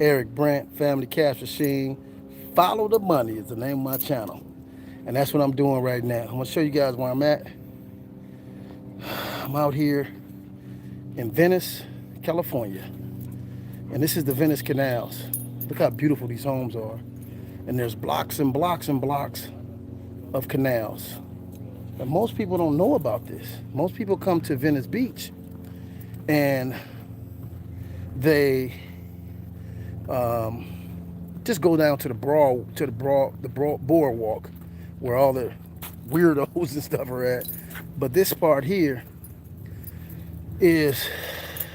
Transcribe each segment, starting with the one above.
Eric Brent, Family Cash Machine. Follow the Money is the name of my channel. And that's what I'm doing right now. I'm gonna show you guys where I'm at. I'm out here in Venice, California. And this is the Venice Canals. Look how beautiful these homes are. And there's blocks and blocks and blocks of canals. And most people don't know about this. Most people come to Venice Beach and they just go down to the boardwalk where all the weirdos and stuff are at. But this part here is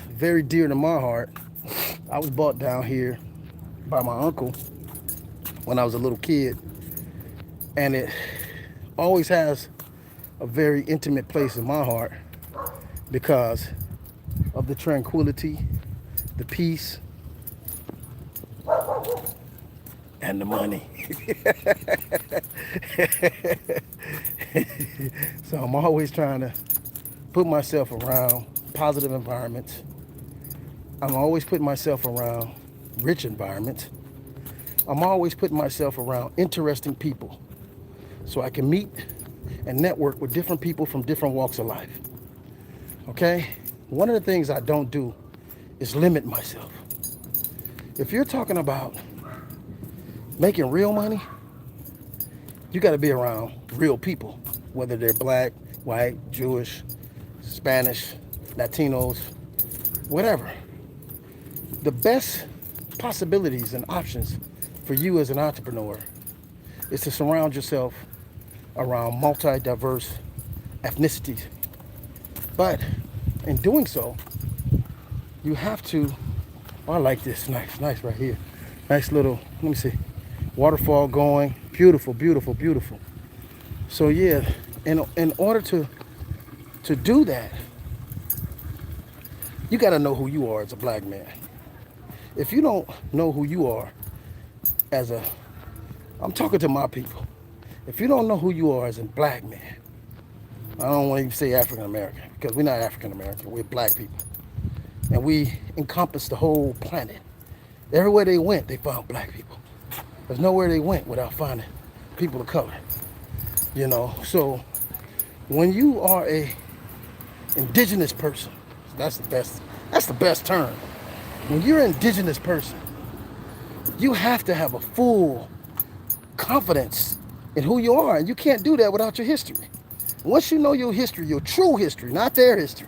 very dear to my heart. I was brought down here by my uncle when I was a little kid, and it always has a very intimate place in my heart because of the tranquility, the peace, and the money. So I'm always trying to put myself around positive environments. I'm always putting myself around rich environments. I'm always putting myself around interesting people so I can meet and network with different people from different walks of life. Okay? One of the things I don't do is limit myself. If you're talking about making real money, you got to be around real people, whether they're black, white, Jewish, Spanish, Latinos, whatever. The best possibilities and options for you as an entrepreneur is to surround yourself around multi-diverse ethnicities. But in doing so, you have to, oh, I like this, nice right here. Nice little, let me see, waterfall going, beautiful, beautiful, beautiful. So yeah, in order to do that, you gotta know who you are as a black man. If you don't know who you are I'm talking to my people. If you don't know who you are as a black man, I don't want to even say African American because we're not African American, we're black people. And we encompass the whole planet. Everywhere they went, they found black people. There's nowhere they went without finding people of color. You know, so when you are a indigenous person, that's the best term. When you're an indigenous person, you have to have a full confidence in who you are, and you can't do that without your history. Once you know your history, your true history, not their history,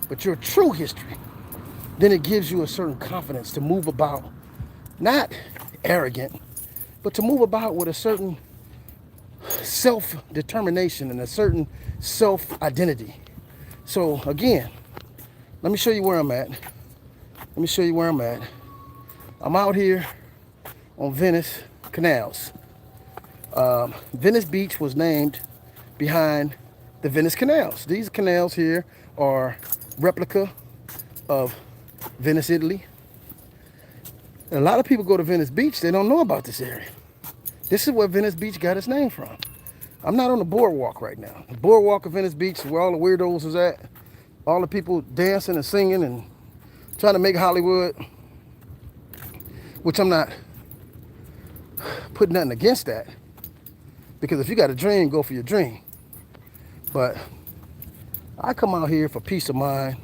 but your true history, then it gives you a certain confidence to move about, not arrogant, but to move about with a certain self-determination and a certain self-identity. So again, let me show you where I'm at. Let me show you where I'm at. I'm out here on Venice Canals. Venice Beach was named behind the Venice Canals. These canals here are replica of Venice, Italy. And a lot of people go to Venice Beach, they don't know about this area. This is where Venice Beach got its name from. I'm not on the boardwalk right now. The boardwalk of Venice Beach is where all the weirdos is at. All the people dancing and singing and trying to make Hollywood, which I'm not putting nothing against that. Because if you got a dream, go for your dream. But I come out here for peace of mind.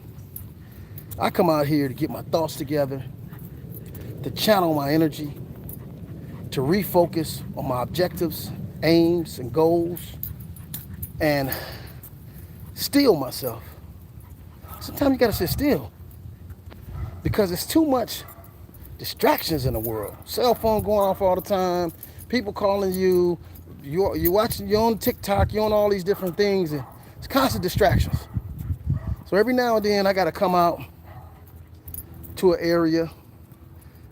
I come out here to get my thoughts together, to channel my energy, to refocus on my objectives, aims, and goals, and still myself. Sometimes you gotta sit still because it's too much distractions in the world. Cell phone going off all the time, people calling you, you're watching, you're on TikTok, you're on all these different things, and it's constant distractions. So every now and then I gotta come out to an area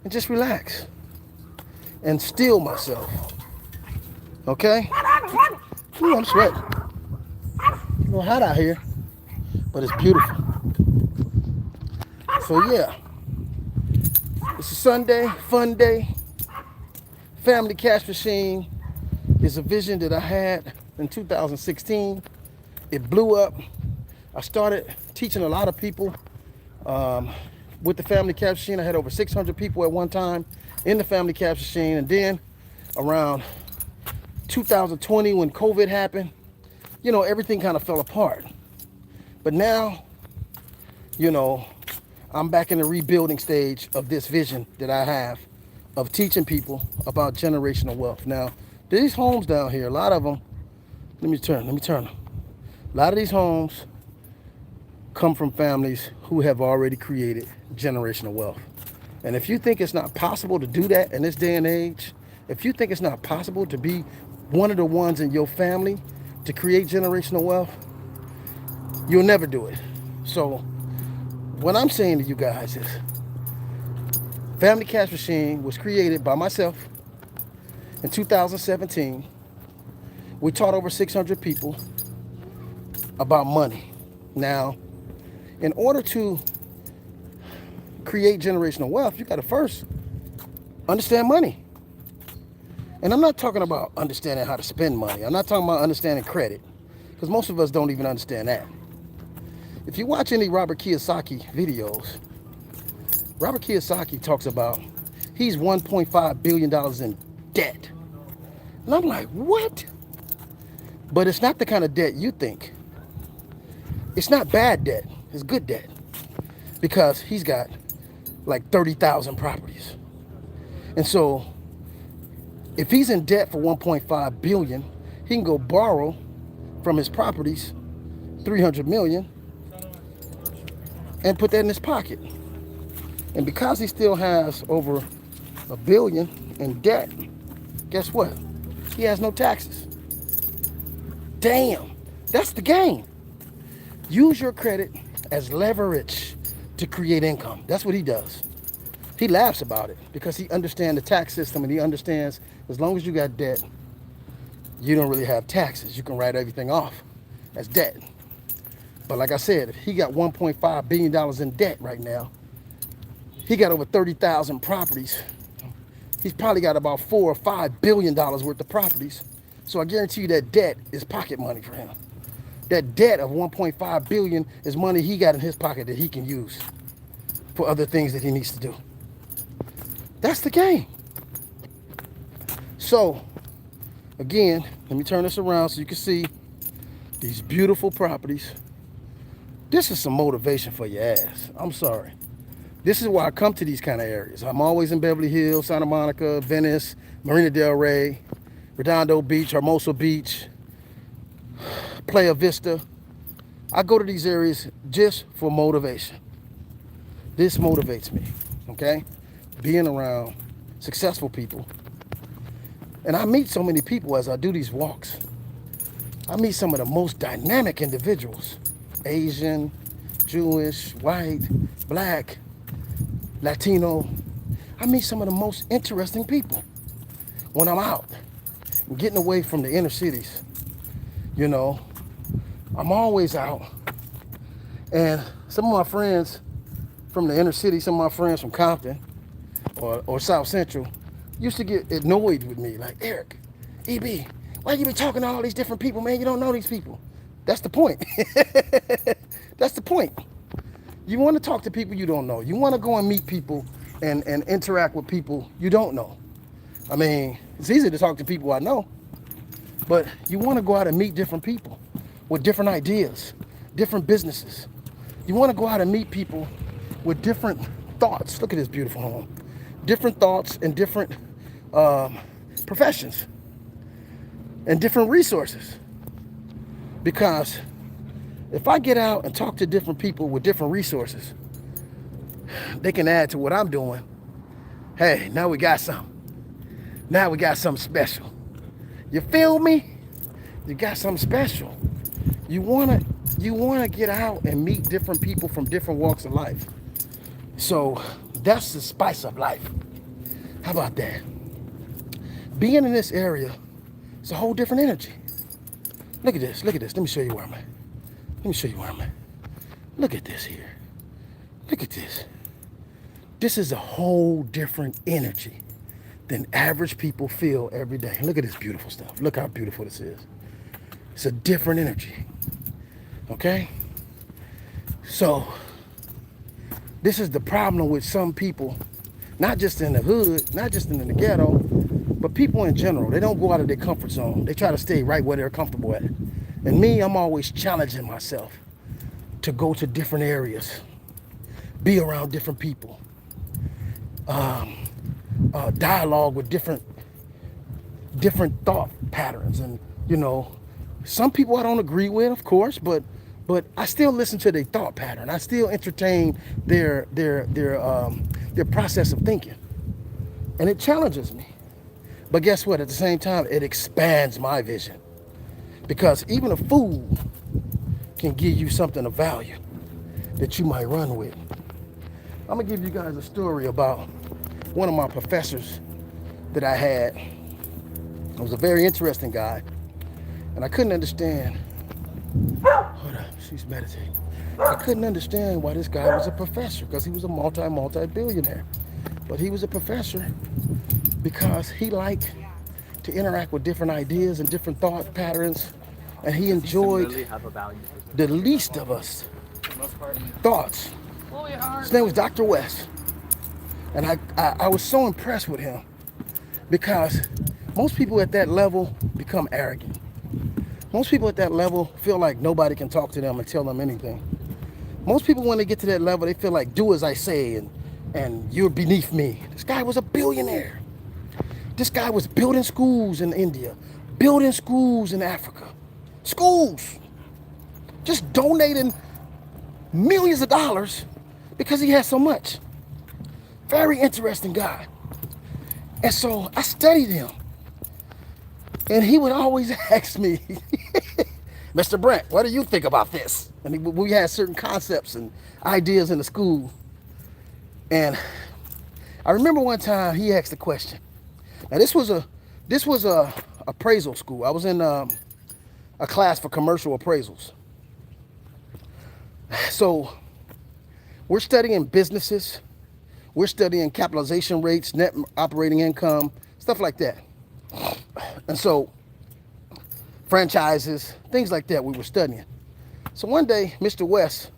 and just relax and still myself. Okay? Ooh, I'm sweating. A little hot out here, but it's beautiful. So yeah, it's a Sunday, fun day. Family Cash Machine is a vision that I had in 2016. It blew up. I started teaching a lot of people with the family cash machine. I had over 600 people at one time in the family cash machine. And then around 2020, when COVID happened, you know, everything kind of fell apart. But now, you know, I'm back in the rebuilding stage of this vision that I have of teaching people about generational wealth. Now, these homes down here, a lot of them, let me turn them. A lot of these homes come from families who have already created generational wealth. And if you think it's not possible to do that in this day and age, if you think it's not possible to be one of the ones in your family to create generational wealth, you'll never do it. So what I'm saying to you guys is, Family Cash Machine was created by myself in 2017. We taught over 600 people about money. Now, in order to create generational wealth, you got to first understand money. And I'm not talking about understanding how to spend money. I'm not talking about understanding credit, because most of us don't even understand that. If you watch any Robert Kiyosaki videos, Robert Kiyosaki talks about he's $1.5 billion in debt. And I'm like, what? But it's not the kind of debt you think. It's not bad debt. It's good debt. Because he's got like 30,000 properties. And so if he's in debt for 1.5 billion, he can go borrow from his properties 300 million and put that in his pocket. And because he still has over $1 billion in debt, guess what? He has no taxes. Damn, that's the game. Use your credit as leverage to create income. That's what he does. He laughs about it because he understands the tax system, and he understands as long as you got debt, you don't really have taxes. You can write everything off as debt. But like I said, if he got $1.5 billion in debt right now, he got over 30,000 properties. He's probably got about $4 or $5 billion worth of properties. So I guarantee you that debt is pocket money for him. That debt of 1.5 billion is money he got in his pocket that he can use for other things that he needs to do. That's the game. So again, let me turn this around so you can see these beautiful properties. This is some motivation for your ass. I'm sorry. This is why I come to these kind of areas. I'm always in Beverly Hills, Santa Monica, Venice, Marina del Rey, Redondo Beach, Hermosa Beach, Playa Vista. I go to these areas just for motivation. This motivates me, okay? Being around successful people. And I meet so many people as I do these walks. I meet some of the most dynamic individuals. Asian, Jewish, white, black, Latino. I meet some of the most interesting people when I'm out and getting away from the inner cities. You know, I'm always out. And some of my friends from the inner city, some of my friends from Compton or South Central used to get annoyed with me. Like, Eric, EB, why you be talking to all these different people, man? You don't know these people. That's the point. That's the point. You want to talk to people you don't know. You want to go and meet people and interact with people you don't know. I mean, it's easy to talk to people I know, but you want to go out and meet different people with different ideas, different businesses. You want to go out and meet people with different thoughts. Look at this beautiful home. Different thoughts and different professions and different resources. Because if I get out and talk to different people with different resources, they can add to what I'm doing. Hey, now we got something. Now we got something special. You feel me? You got something special. You wanna get out and meet different people from different walks of life. So that's the spice of life. How about that? Being in this area, it's a whole different energy. Look at this, look at this. Let me show you where I'm at. Let me show you where I'm at. Look at this here. Look at this. This is a whole different energy than average people feel every day. Look at this beautiful stuff. Look how beautiful this is. It's a different energy. Okay? So, This is the problem with some people, not just in the hood, not just in the ghetto, but people in general. They don't go out of their comfort zone. They try to stay right where they're comfortable at. And me, I'm always challenging myself to go to different areas, be around different people, dialogue with different thought patterns. And some people I don't agree with, of course, but I still listen to their thought pattern. I still entertain their process of thinking, and it challenges me. But guess what? At the same time, it expands my vision, because even a fool can give you something of value that you might run with. I'm gonna give you guys a story about one of my professors that I had. He was a very interesting guy, and I couldn't understand. Hold on, she's meditating. I couldn't understand why this guy was a professor, because he was a multi-billionaire. But he was a professor because he liked to interact with different ideas and different thought patterns, and he enjoyed the least of us thoughts. His name was Dr. West, and I was so impressed with him, because most people at that level become arrogant. Most people at that level feel like nobody can talk to them and tell them anything. Most people, when they get to that level, they feel like, do as I say, and you're beneath me. This guy was a billionaire. This guy was building schools in India, building schools in Africa. Schools. Just donating millions of dollars because he had so much. Very interesting guy. And so I studied him. And he would always ask me, Mr. Brent, what do you think about this? And we had certain concepts and ideas in the school. And I remember one time he asked a question. Now this was a appraisal school. I was in a class for commercial appraisals. So we're studying businesses. We're studying capitalization rates, net operating income, stuff like that. And so franchises, things like that we were studying. So one day, Mr. West,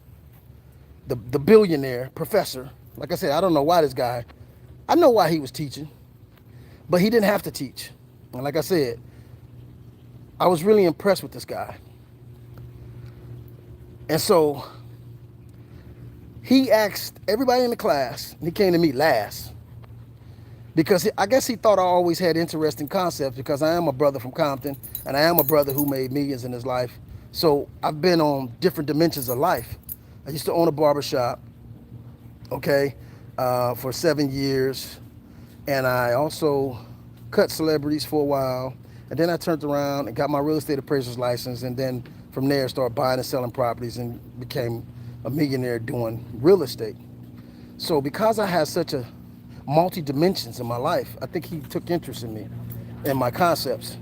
the billionaire professor, like I said, I don't know why this guy, I know why he was teaching, but he didn't have to teach. And like I said, I was really impressed with this guy. And so he asked everybody in the class, and he came to me last, because I guess he thought I always had interesting concepts, because I am a brother from Compton, and I am a brother who made millions in his life. So I've been on different dimensions of life. I used to own a barbershop, okay, for 7 years. And I also cut celebrities for a while. And then I turned around and got my real estate appraiser's license. And then from there, started buying and selling properties and became a millionaire doing real estate. So because I had such a multi-dimensions in my life, I think he took interest in me and my concepts.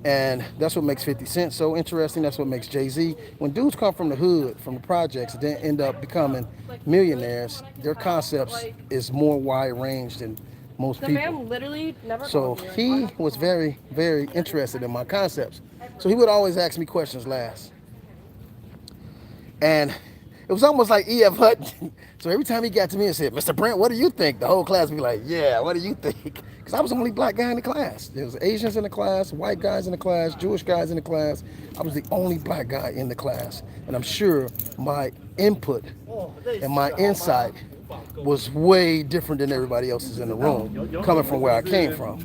And that's what makes 50 Cent so interesting. That's what makes Jay-Z. When dudes come from the hood, from the projects, and then end up becoming millionaires, their concepts is more wide ranged than most people. Man literally never so he was very, very interested in my concepts. So he would always ask me questions last. And it was almost like E.F. Hutton. So every time he got to me and said, Mr. Brent, what do you think? The whole class would be like, yeah, what do you think? Because I was the only black guy in the class. There was Asians in the class, white guys in the class, Jewish guys in the class. I was the only black guy in the class. And I'm sure my input and my insight was way different than everybody else's in the room, coming from where I came from.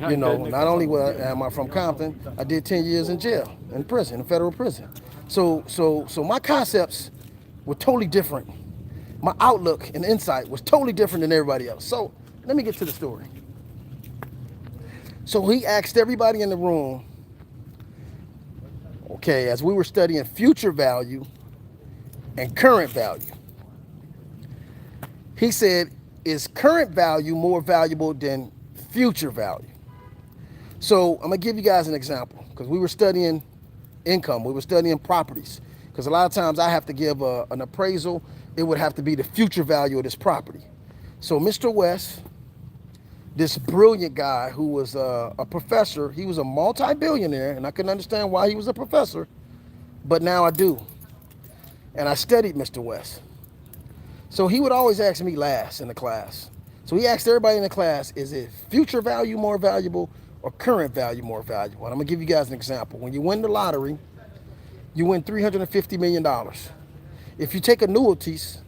You know, not only am I from Compton, I did 10 years in jail, in prison, in federal prison. So my concepts were totally different. My outlook and insight was totally different than everybody else. So let me get to the story. So he asked everybody in the room, okay, as we were studying future value and current value, he said, is current value more valuable than future value? So I'm gonna give you guys an example, because we were studying income, we were studying properties. Because a lot of times I have to give an appraisal, it would have to be the future value of this property. So Mr. West, this brilliant guy who was a professor, he was a multi-billionaire, and I couldn't understand why he was a professor, but now I do. And I studied Mr. West. So he would always ask me last in the class. So he asked everybody in the class, is it future value more valuable or current value more valuable? And I'm gonna give you guys an example. When you win the lottery, you win $350 million. If you take annuities,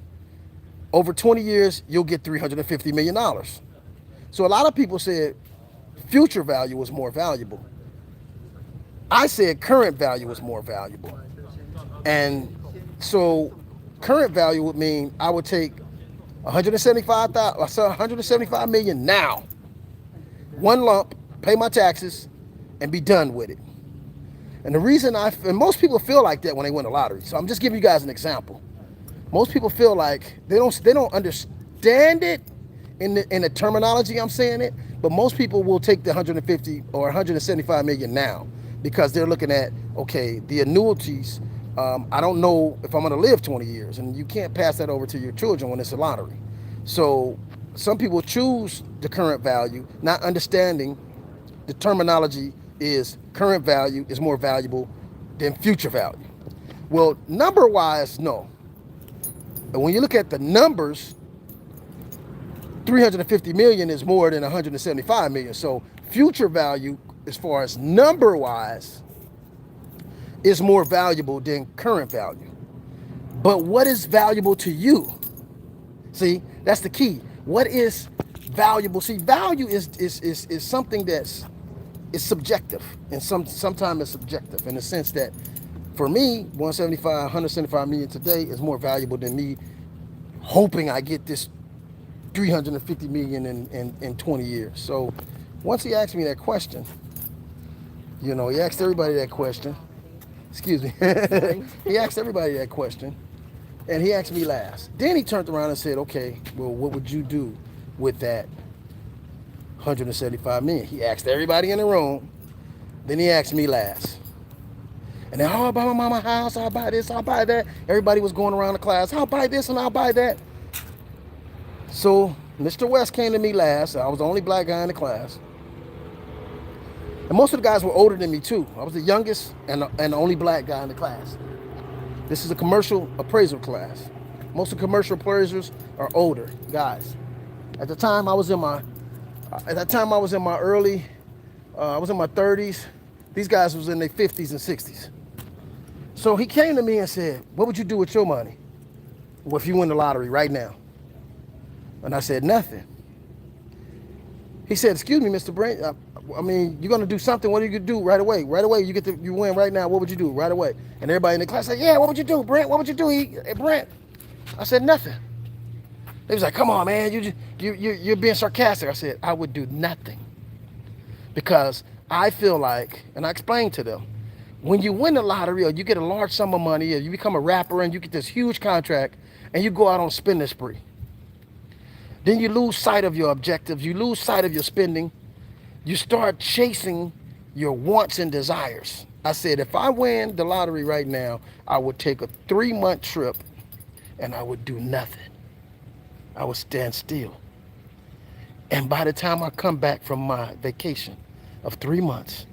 over 20 years, you'll get $350 million. So a lot of people said future value was more valuable. I said current value was more valuable. And so current value would mean I would take 175 million now, one lump, pay my taxes, and be done with it. And the reason and most people feel like that when they win the lottery. So I'm just giving you guys an example. Most people feel like they don't understand it in the terminology I'm saying it, but most people will take the 150 or 175 million now because they're looking at, okay, the annuities, I don't know if I'm going to live 20 years, and you can't pass that over to your children when it's a lottery. So some people choose the current value, not understanding the terminology is current value is more valuable than future value. Well, number-wise, no. And when you look at the numbers, 350 million is more than 175 million. So future value, as far as number-wise, is more valuable than current value. But what is valuable to you? See, that's the key. What is valuable? See, value is something that's subjective, and sometimes it's subjective in the sense that for me, 175 million today is more valuable than me hoping I get this 350 million in 20 years. So once he asked me that question, he asked everybody that question. Excuse me. He asked everybody that question, and he asked me last. Then he turned around and said, okay, well, what would you do with that 175 million? He asked everybody in the room. Then he asked me last. And then, I'll buy my mama a house, I'll buy this, I'll buy that. Everybody was going around the class, I'll buy this and I'll buy that. So Mr. West came to me last. I was the only black guy in the class. And most of the guys were older than me too. I was the youngest and the only black guy in the class. This is a commercial appraisal class. Most of the commercial appraisers are older guys. At the time I was in my early, I was in my 30s. These guys was in their 50s and 60s. So he came to me and said, what would you do with your money? Well, if you win the lottery right now? And I said, nothing. He said, excuse me, Mr. Brent, I mean, you're going to do something. What are you going to do right away? Right away, you win right now. What would you do right away? And everybody in the class said, yeah, what would you do, Brent? What would you do, Brent? I said, nothing. They was like, come on, man, you're being sarcastic. I said, I would do nothing. Because I feel like, and I explained to them, when you win the lottery or you get a large sum of money or you become a rapper and you get this huge contract and you go out on a spending spree, then you lose sight of your objectives, you lose sight of your spending, you start chasing your wants and desires. I said, if I win the lottery right now, I would take a 3-month trip and I would do nothing. I would stand still. And by the time I come back from my vacation of 3 months,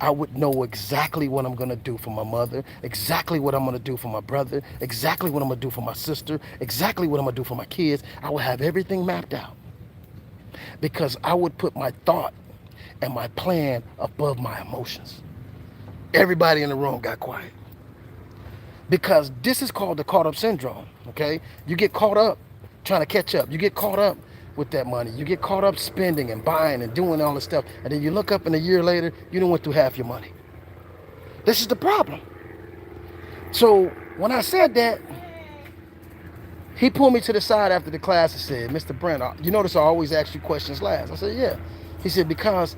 I would know exactly what I'm going to do for my mother, exactly what I'm going to do for my brother, exactly what I'm going to do for my sister, exactly what I'm going to do for my kids. I would have everything mapped out because I would put my thought and my plan above my emotions. Everybody in the room got quiet because this is called the caught up syndrome, okay? You get caught up trying to catch up. You get caught up with that money. You get caught up spending and buying and doing all this stuff. And then you look up and a year later, you done went through half your money. This is the problem. So when I said that, he pulled me to the side after the class and said, Mr. Brent, you notice I always ask you questions last. I said, yeah. He said, because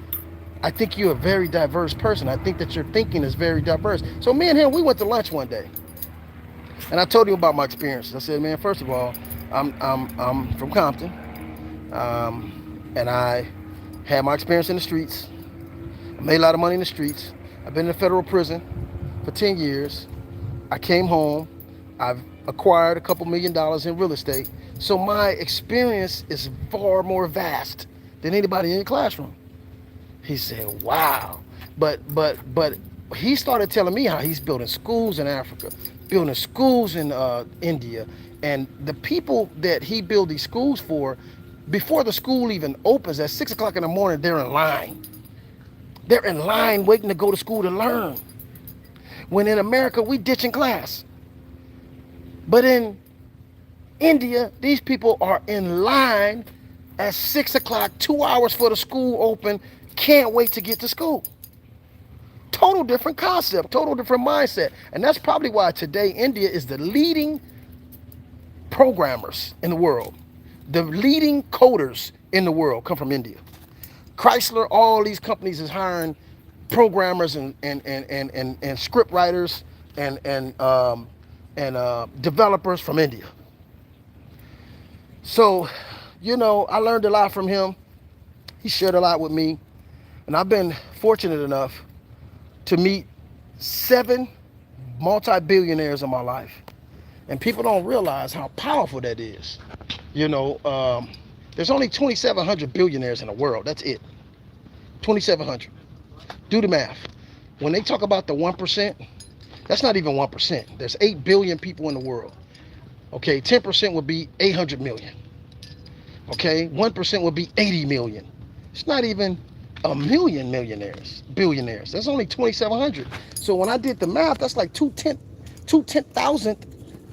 I think you're a very diverse person. I think that your thinking is very diverse. So me and him, we went to lunch one day. And I told him about my experiences. I said, man, first of all, I'm from Compton. And I had my experience in the streets. I made a lot of money in the streets. I've been in a federal prison for 10 years. I came home. I've acquired a couple $1 million in real estate. So my experience is far more vast than anybody in your classroom. He said, wow. But he started telling me how he's building schools in Africa, building schools in India, and the people that he built these schools for, before the school even opens at 6 o'clock in the morning, they're in line. They're in line waiting to go to school to learn. When in America, we ditching class. But in India, these people are in line at 6 o'clock, 2 hours for the school open, can't wait to get to school. Total different concept, total different mindset. And that's probably why today India is the leading programmers in the world. The leading coders in the world come from India. Chrysler, all these companies is hiring programmers and script writers and developers from India. So, you know, I learned a lot from him. He shared a lot with me. And I've been fortunate enough to meet 7 multi-billionaires in my life. And people don't realize how powerful that is. You know, there's only 2,700 billionaires in the world. That's it. 2,700. Do the math. When they talk about the 1%, that's not even 1%. There's 8 billion people in the world. Okay, 10% would be 800 million. Okay, 1% would be 80 million. It's not even a million billionaires. That's only 2,700. So when I did the math, that's like 2/10,000th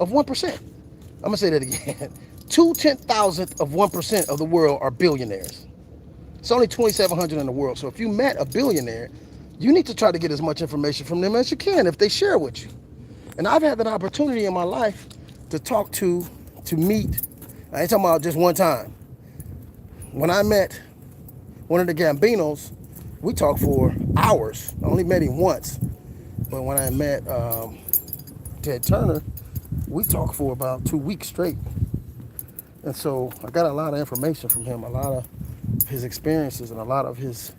of 1%. I'm gonna say that again. 2/10,000th of 1% of the world are billionaires. It's only 2,700 in the world. So if you met a billionaire, you need to try to get as much information from them as you can if they share with you. And I've had that opportunity in my life to talk to meet. I ain't talking about just one time. When I met one of the Gambinos, we talked for hours. I only met him once. But when I met Ted Turner, we talked for about 2 weeks straight. And so I got a lot of information from him, a lot of his experiences and a lot of his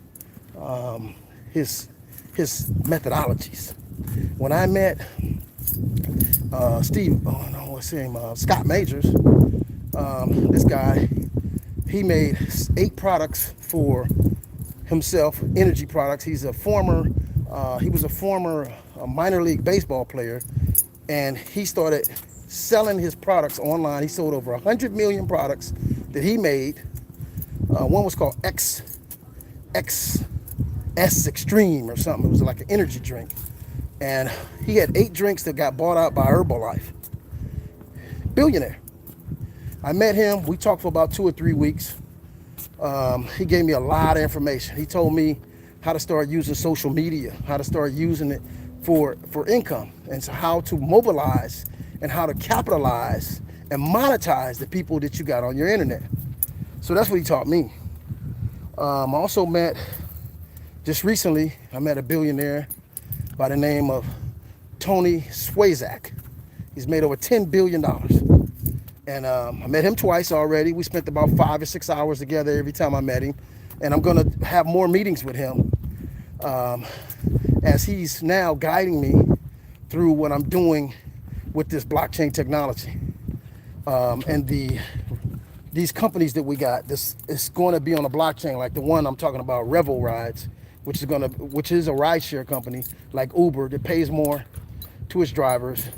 methodologies. When I met Scott Majors, this guy, he made 8 products for himself, energy products. He was a former minor league baseball player, and he started selling his products online. He sold over 100 million products that he made. One was called XS Extreme or something. It was like an energy drink. And he had 8 drinks that got bought out by Herbalife. Billionaire. I met him. We talked for about 2 or 3 weeks. He gave me a lot of information. He told me how to start using social media, how to start using it for income, and so how to mobilize and how to capitalize and monetize the people that you got on your internet. So that's what he taught me. I also met, just recently, I met a billionaire by the name of Tony Swayzak. He's made over $10 billion. And I met him twice already. We spent about 5 or 6 hours together every time I met him. And I'm gonna have more meetings with him as he's now guiding me through what I'm doing with this blockchain technology. And these companies that we got, this is going to be on a blockchain, like the one I'm talking about, Revel Rides, which is a rideshare company like Uber that pays more to its drivers,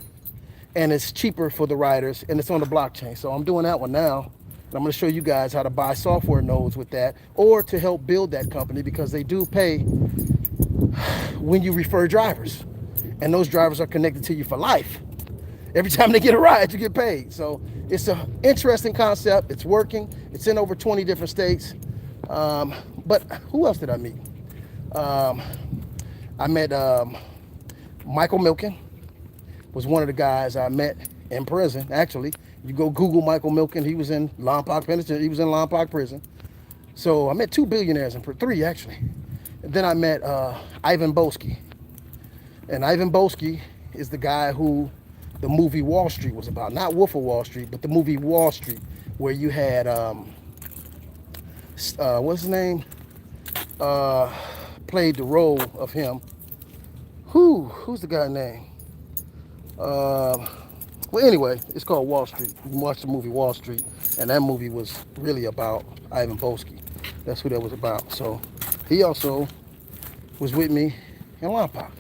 and it's cheaper for the riders, and it's on the blockchain. So I'm doing that one now. And I'm going to show you guys how to buy software nodes with that, or to help build that company, because they do pay when you refer drivers, and those drivers are connected to you for life. Every time they get a ride, you get paid. So it's an interesting concept. It's working. It's in over 20 different states. But who else did I meet? I met Michael Milken. Was one of the guys I met in prison. Actually, you go Google Michael Milken. He was in Lompoc Penitentiary. He was in Lompoc prison. So I met 2 billionaires in 3 actually. And then I met Ivan Boesky. And Ivan Boesky is the guy who the movie Wall Street was about. Not Wolf of Wall Street, but the movie Wall Street, where you had what's his name? Played the role of him. Who's the guy's name? Well, anyway, it's called Wall Street. You can watch the movie Wall Street, and that movie was really about Ivan Boesky. That's who that was about. So he also was with me in Lompoc.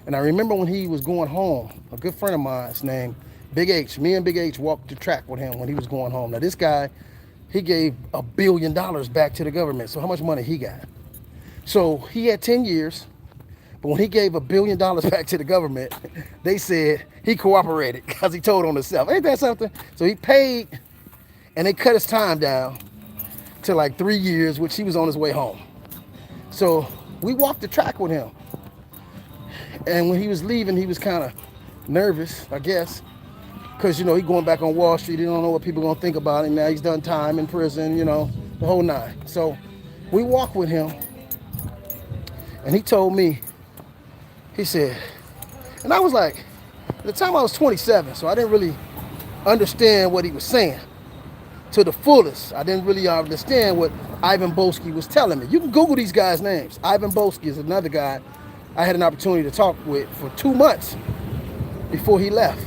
And I remember when he was going home, a good friend of mine's named Big H. Me and Big H walked the track with him when he was going home. Now this guy, he gave $1 billion back to the government. So how much money he got? So he had 10 years, but when he gave $1 billion back to the government, they said he cooperated because he told on himself. Ain't that something? So he paid, and they cut his time down to like 3 years, which he was on his way home. So we walked the track with him. And when he was leaving, he was kind of nervous, I guess, because, you know, he going back on Wall Street. He don't know what people going to think about him. Now he's done time in prison, you know, the whole nine. So we walked with him, and he told me, he said, and I was like, at the time I was 27, so I didn't really understand what he was saying to the fullest. I didn't really understand what Ivan Boesky was telling me. You can Google these guys' names. Ivan Boesky is another guy I had an opportunity to talk with for 2 months before he left.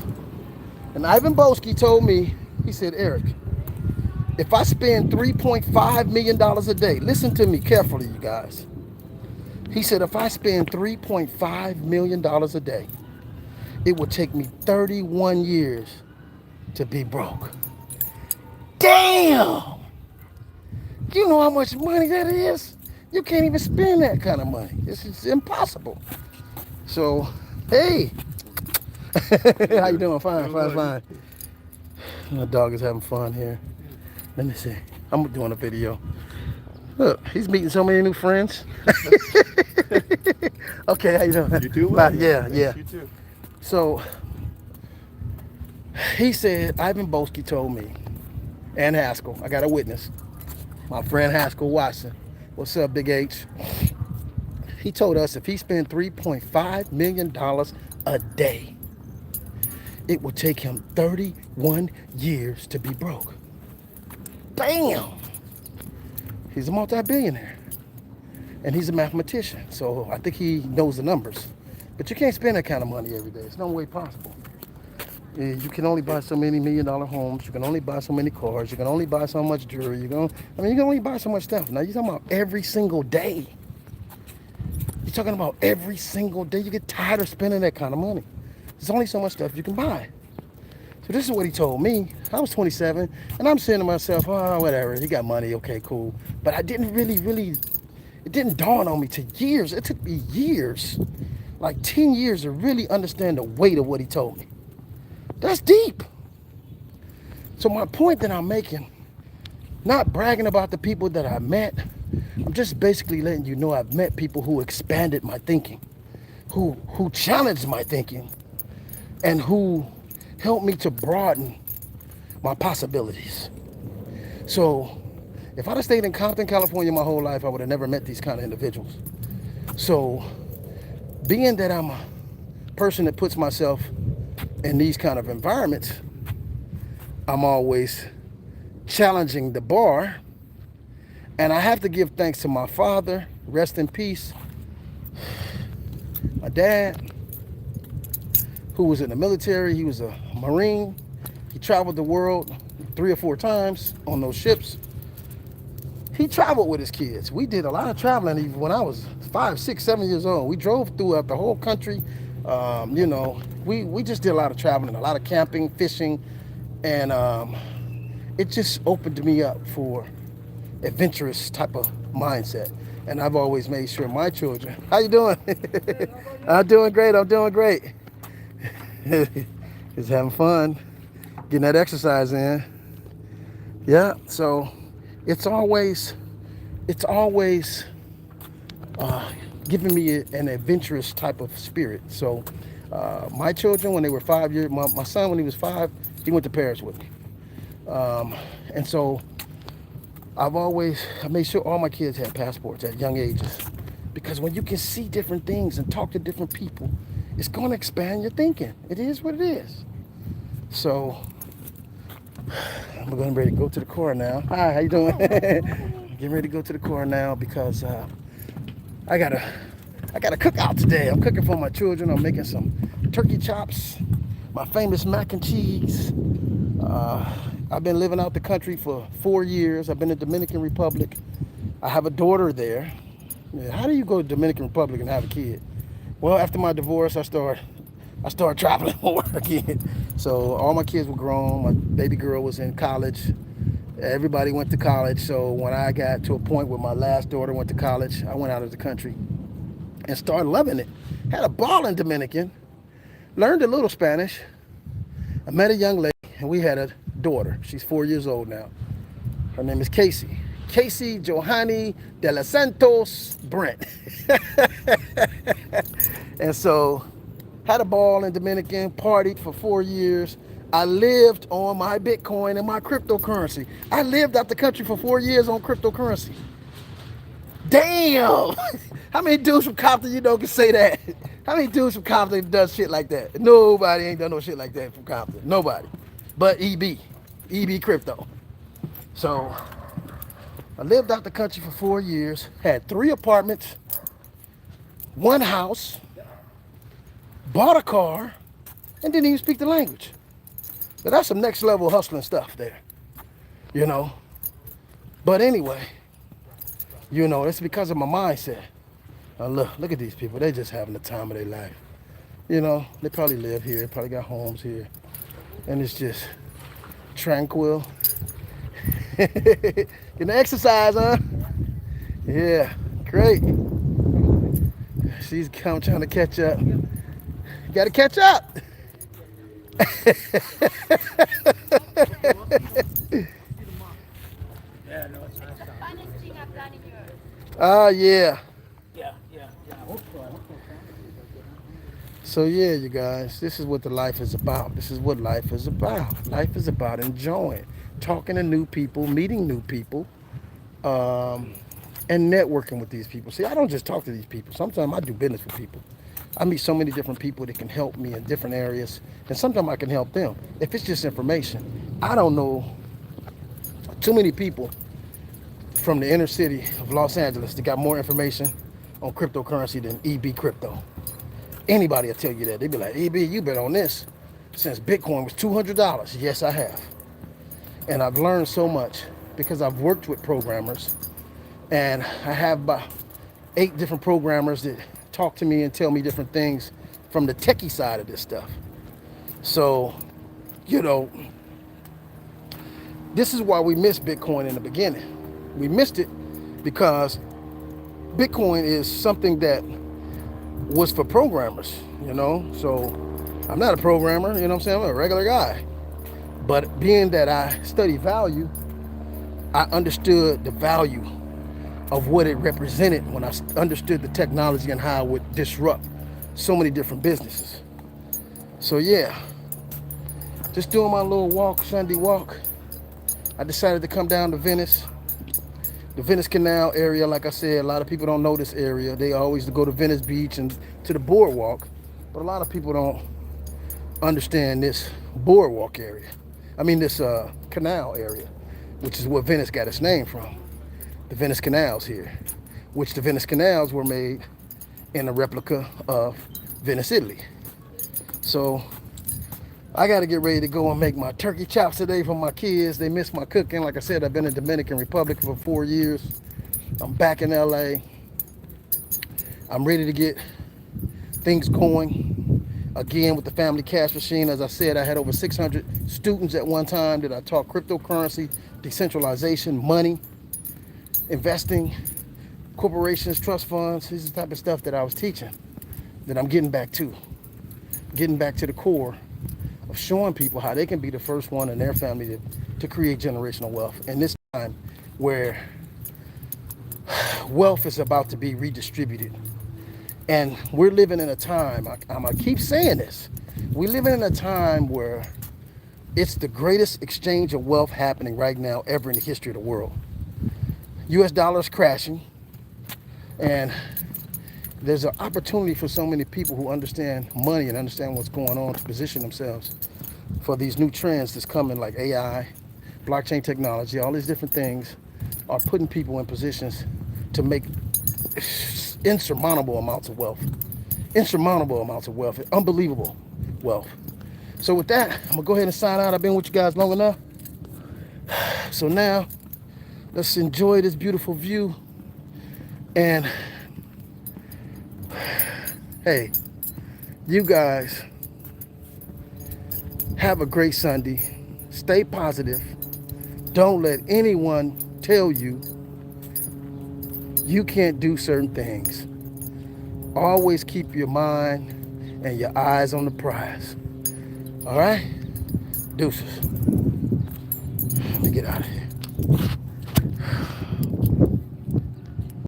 And Ivan Boesky told me, he said, Eric, if I spend $3.5 million a day, listen to me carefully, you guys. He said, if I spend $3.5 million a day, it would take me 31 years to be broke. Damn! You know how much money that is? You can't even spend that kind of money. It's impossible. So, hey. How you doing? Fine. My dog is having fun here. Let me see. I'm doing a video. Look, he's meeting so many new friends. Okay, how you doing? You too? Well, yeah. You too. So, he said, Ivan Boesky told me, and Haskell, I got a witness, my friend Haskell Watson. What's up, Big H? He told us if he spent $3.5 million a day, it would take him 31 years to be broke. Bam! He's a multi-billionaire. And he's a mathematician, so I think he knows the numbers. But you can't spend that kind of money every day. It's no way possible. You can only buy so many $1 million homes. You can only buy so many cars. You can only buy so much jewelry. You can only buy so much stuff. Now, you're talking about every single day. You're talking about every single day. You get tired of spending that kind of money. There's only so much stuff you can buy. So this is what he told me. I was 27, and I'm saying to myself, oh, whatever. He got money. Okay, cool. But I didn't really, it didn't dawn on me till years. It took me years, like 10 years to really understand the weight of what he told me. That's deep. So my point that I'm making, not bragging about the people that I met, I'm just basically letting you know I've met people who expanded my thinking, who challenged my thinking, and who helped me to broaden my possibilities. So if I'd have stayed in Compton, California my whole life, I would have never met these kind of individuals. So being that I'm a person that puts myself in these kind of environments, I'm always challenging the bar. And I have to give thanks to my father, rest in peace, my dad, who was in the military. He was a Marine. He traveled the world 3 or 4 times on those ships. He traveled with his kids. We did a lot of traveling even when I was 5, 6, 7 years old. We drove throughout the whole country. We just did a lot of traveling, a lot of camping, fishing, and it just opened me up for adventurous type of mindset. And I've always made sure my children, how you doing? I'm doing great. Just having fun, getting that exercise in. Yeah, so it's always giving me an adventurous type of spirit. So my children, when they were 5 years, my son, when he was 5, he went to Paris with me. And so I made sure all my kids had passports at young ages, because when you can see different things and talk to different people, it's going to expand your thinking. It is what it is. So I'm getting ready to go to the car now. Hi, how you doing? Getting ready to go to the car now because I got a cookout today. I'm cooking for my children. I'm making some turkey chops, my famous mac and cheese. I've been living out the country for 4 years. I've been in the Dominican Republic. I have a daughter there. How do you go to Dominican Republic and have a kid? Well, after my divorce, I started traveling more again. So all my kids were grown. My baby girl was in college. Everybody went to college. So when I got to a point where my last daughter went to college, I went out of the country and started loving it. Had a ball in Dominican. Learned a little Spanish. I met a young lady, and we had a daughter. She's 4 years old now. Her name is Casey. Casey Johanny de los Santos Brent. And so, had a ball in Dominican, partied for 4 years. I lived on my Bitcoin and my cryptocurrency. I lived out the country for 4 years on cryptocurrency. Damn! How many dudes from Compton you know can say that? How many dudes from Compton does shit like that? Nobody ain't done no shit like that from Compton. Nobody. But EB crypto. So, I lived out the country for 4 years, had 3 apartments, 1 house, bought a car, and didn't even speak the language. But that's some next level hustling stuff there, you know. But anyway, you know, it's because of my mindset. Look at these people. They're just having the time of their life. You know, they probably live here, probably got homes here. And it's just tranquil. Getting exercise, huh? Yeah, great. She's come trying to catch up. Got to catch up. Yeah. So yeah, you guys, this is what the life is about. This is what life is about. Life is about enjoying, talking to new people, meeting new people, and networking with these people. See, I don't just talk to these people. Sometimes I do business with people. I meet so many different people that can help me in different areas, and sometimes I can help them. If it's just information, I don't know too many people from the inner city of Los Angeles that got more information on cryptocurrency than EB Crypto. Anybody will tell you that. They be like, EB, you've been on this since Bitcoin was $200. Yes, I have. And I've learned so much because I've worked with programmers, and I have about 8 different programmers that talk to me and tell me different things from the techie side of this stuff. So, you know, this is why we missed Bitcoin in the beginning. We missed it because Bitcoin is something that was for programmers, you know. So I'm not a programmer, you know what I'm saying? I'm a regular guy. But being that I study value, I understood the value of what it represented when I understood the technology and how it would disrupt so many different businesses. So yeah, just doing my little walk, Sunday walk. I decided to come down to Venice. The Venice Canal area, like I said, a lot of people don't know this area. They always go to Venice Beach and to the boardwalk, but a lot of people don't understand this boardwalk area. I mean this canal area, which is where Venice got its name from. The Venice Canals here, which the Venice Canals were made in a replica of Venice, Italy. So I got to get ready to go and make my turkey chops today for my kids. They miss my cooking. Like I said, I've been in Dominican Republic for 4 years. I'm back in LA. I'm ready to get things going again with the family cash machine. As I said, I had over 600 students at one time that I taught cryptocurrency, decentralization, money, investing, corporations, trust funds. This is the type of stuff that I was teaching that I'm getting back to the core of showing people how they can be the first one in their family to create generational wealth. And this time where wealth is about to be redistributed. And we're living in a time, I'm going to keep saying this, we're living in a time where it's the greatest exchange of wealth happening right now ever in the history of the world. US dollar is crashing, and there's an opportunity for so many people who understand money and understand what's going on to position themselves for these new trends that's coming, like AI, blockchain technology. All these different things are putting people in positions to make insurmountable amounts of wealth. Unbelievable wealth. So with that, I'm gonna go ahead and sign out. I've been with you guys long enough. So now let's enjoy this beautiful view and Hey, you guys have a great Sunday. Stay positive. Don't let anyone tell you you can't do certain things. Always keep your mind and your eyes on the prize. All right? Deuces. Let me get out of here.